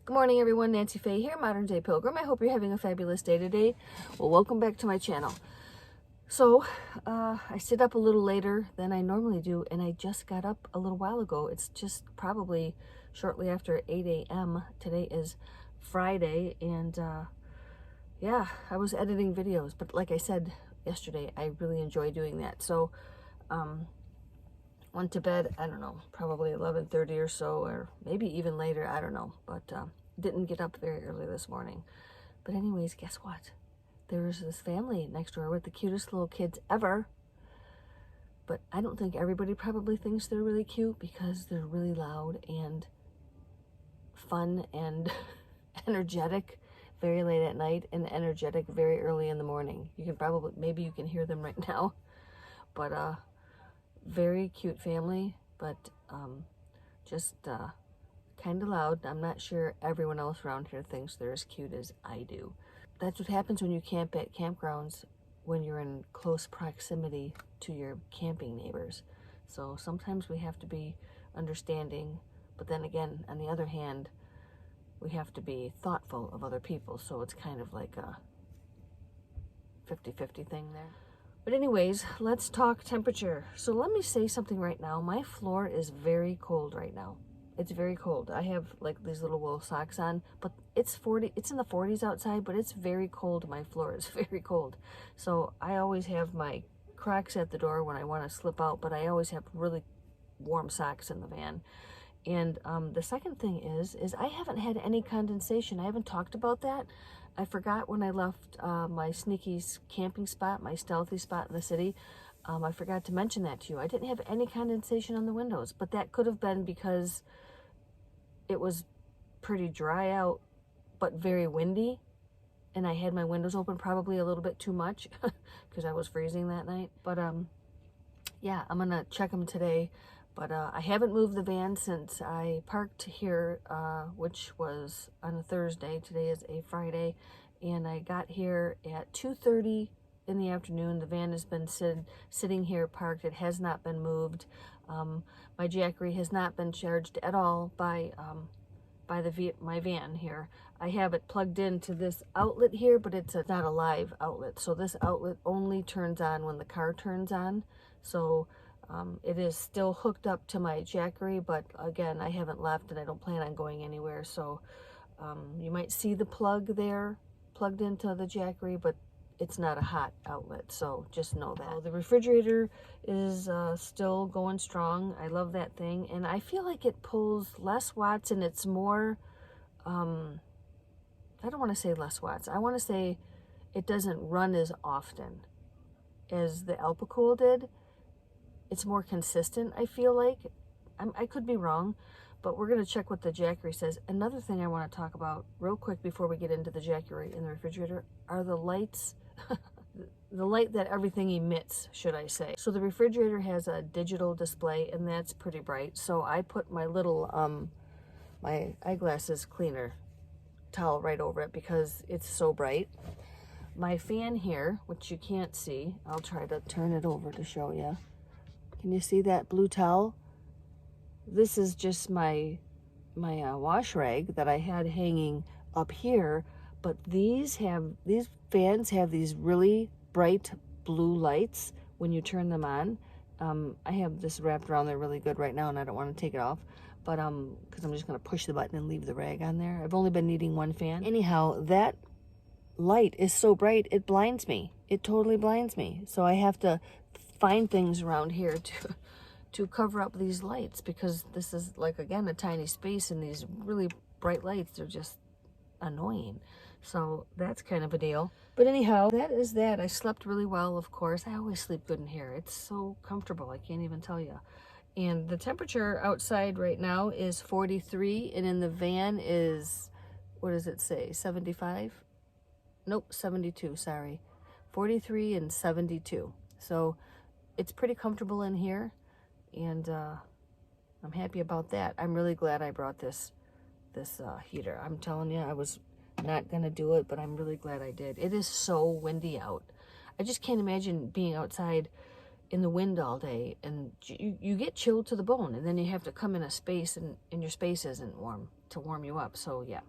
Good morning, everyone. Nancy Faye here, Modern Day Pilgrim. I hope you're having a fabulous day today. Well, welcome back to my channel. So, I sit up a little later than I normally do, and I just got up a little while ago. It's just probably shortly after 8 a.m. Today is Friday, and yeah, I was editing videos, but like I said yesterday, I really enjoy doing that. So, went to bed, I don't know, probably 11:30 or so, or maybe even later, I don't know, but didn't get up very early this morning. But anyways, guess what? There's this family next door with the cutest little kids ever, but I don't think everybody probably thinks they're really cute because they're really loud and fun and energetic very late at night and energetic very early in the morning. You can probably, maybe you can hear them right now, but very cute family, but just kind of loud. I'm not sure everyone else around here thinks they're as cute as I do. That's what happens when you camp at campgrounds, when you're in close proximity to your camping neighbors. So sometimes we have to be understanding, but then again, on the other hand, we have to be thoughtful of other people. So it's kind of like a 50-50 thing there. But anyways, let's talk temperature. So let me say something right now. My floor is very cold right now. It's very cold. I have like these little wool socks on, but it's in the 40s outside, but it's very cold. My floor is very cold. So I always have my Crocs at the door when I want to slip out, but I always have really warm socks in the van. And the second thing is I haven't had any condensation. I haven't talked about that. I forgot when I left my sneaky camping spot, my stealthy spot in the city. I forgot to mention that to you. I didn't have any condensation on the windows, but that could have been because it was pretty dry out, but very windy. And I had my windows open probably a little bit too much because I was freezing that night. But yeah, I'm gonna check them today. But I haven't moved the van since I parked here, which was on a Thursday. Today is a Friday. And I got here at 2:30 in the afternoon. The van has been sitting here parked. It has not been moved. My Jackery has not been charged at all by my van here. I have it plugged into this outlet here, but it's not a live outlet. So this outlet only turns on when the car turns on. So it is still hooked up to my Jackery, but again, I haven't left and I don't plan on going anywhere. So you might see the plug there plugged into the Jackery, but it's not a hot outlet, so just know that. The refrigerator is still going strong. I love that thing, and I feel like it pulls less watts, and it's more, I don't want to say less watts. I want to say it doesn't run as often as the Alpacool did. It's more consistent, I feel like. I could be wrong, but we're going to check what the Jackery says. Another thing I want to talk about real quick before we get into the Jackery in the refrigerator are the lights. The light that everything emits, should I say. So the refrigerator has a digital display, and that's pretty bright. So I put my little, my eyeglasses cleaner towel right over it because it's so bright. My fan here, which you can't see, I'll try to turn it over to show you. Can you see that blue towel? This is just my wash rag that I had hanging up here, but these fans have these really bright blue lights when you turn them on. I have this wrapped around there really good right now, and I don't want to take it off, but because I'm just going to push the button and leave the rag on there. I've only been needing one fan. Anyhow, that light is so bright, it blinds me. It totally blinds me. So I have to find things around here to cover up these lights, because this is, like, again, a tiny space, and these really bright lights are just annoying. So that's kind of a deal. But anyhow, that is that. I slept really well, of course. I always sleep good in here. It's so comfortable, I can't even tell you. And the temperature outside right now is 43, and in the van is, what does it say, 75? Nope, 72, sorry. 43 and 72. So it's pretty comfortable in here, and I'm happy about that. I'm really glad I brought this heater. I'm telling you, I was not gonna do it, but I'm really glad I did. It is so windy out. I just can't imagine being outside in the wind all day, and you get chilled to the bone, and then you have to come in a space, and your space isn't warm. to warm you up. So yeah.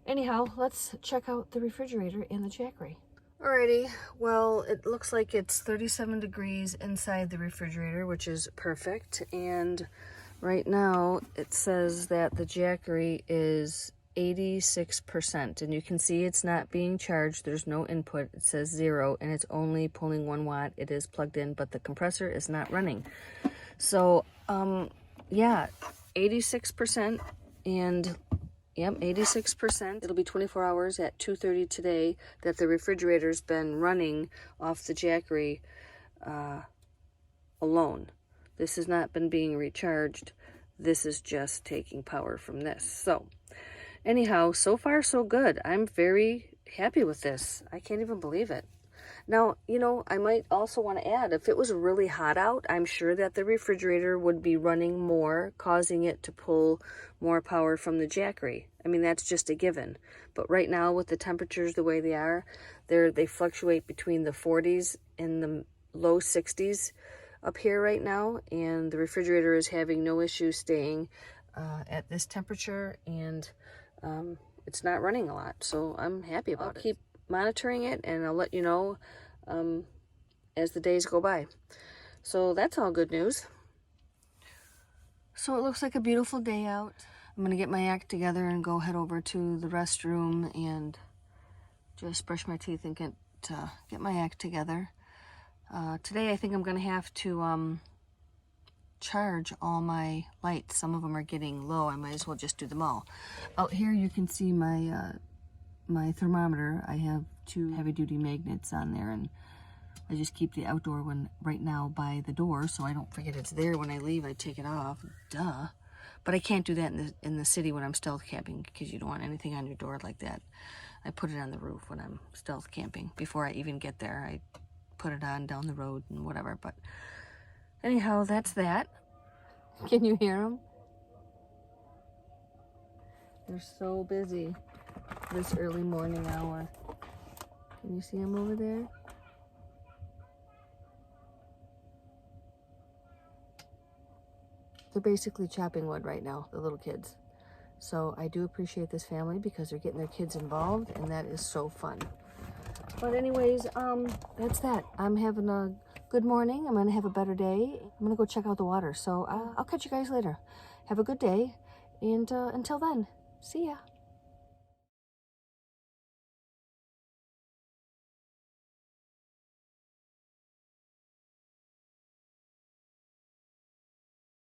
Anyhow, let's check out the refrigerator and the Jackery. Alrighty, well, it looks like it's 37 degrees inside the refrigerator, which is perfect. And right now it says that the Jackery is 86%, and you can see it's not being charged. There's no input. It says 0, and it's only pulling 1 watt. It is plugged in, but the compressor is not running. So yeah, 86%, and yep, 86%. It'll be 24 hours at 2:30 today that the refrigerator's been running off the Jackery alone. This has not been being recharged. This is just taking power from this. So anyhow, so far so good. I'm very happy with this. I can't even believe it. Now, you know, I might also want to add, if it was really hot out, I'm sure that the refrigerator would be running more, causing it to pull more power from the Jackery. I mean, that's just a given. But right now, with the temperatures the way they are, they fluctuate between the 40s and the low 60s up here right now, and the refrigerator is having no issue staying at this temperature, and it's not running a lot, so I'm happy about it. I'll keep monitoring it, and I'll let you know as the days go by. So that's all good news. So it looks like a beautiful day out. I'm gonna get my act together and go head over to the restroom and just brush my teeth and get my act together. Today I think I'm gonna have to charge all my lights. Some of them are getting low. I might as well just do them all. Out here you can see my my thermometer. I have 2 heavy-duty magnets on there, and I just keep the outdoor one right now by the door so I don't forget it's there. When I leave, I take it off. Duh. But I can't do that in the city when I'm stealth camping, because you don't want anything on your door like that. I put it on the roof when I'm stealth camping. Before I even get there, I put it on down the road and whatever. But anyhow, that's that. Can you hear them? They're so busy this early morning hour. Can you see them over there? They're basically chopping wood right now, the little kids. So I do appreciate this family because they're getting their kids involved, and that is so fun. But anyways, that's that. I'm having a good morning. I'm gonna have a better day. I'm gonna go check out the water. So I'll catch you guys later. Have a good day, and until then, see ya.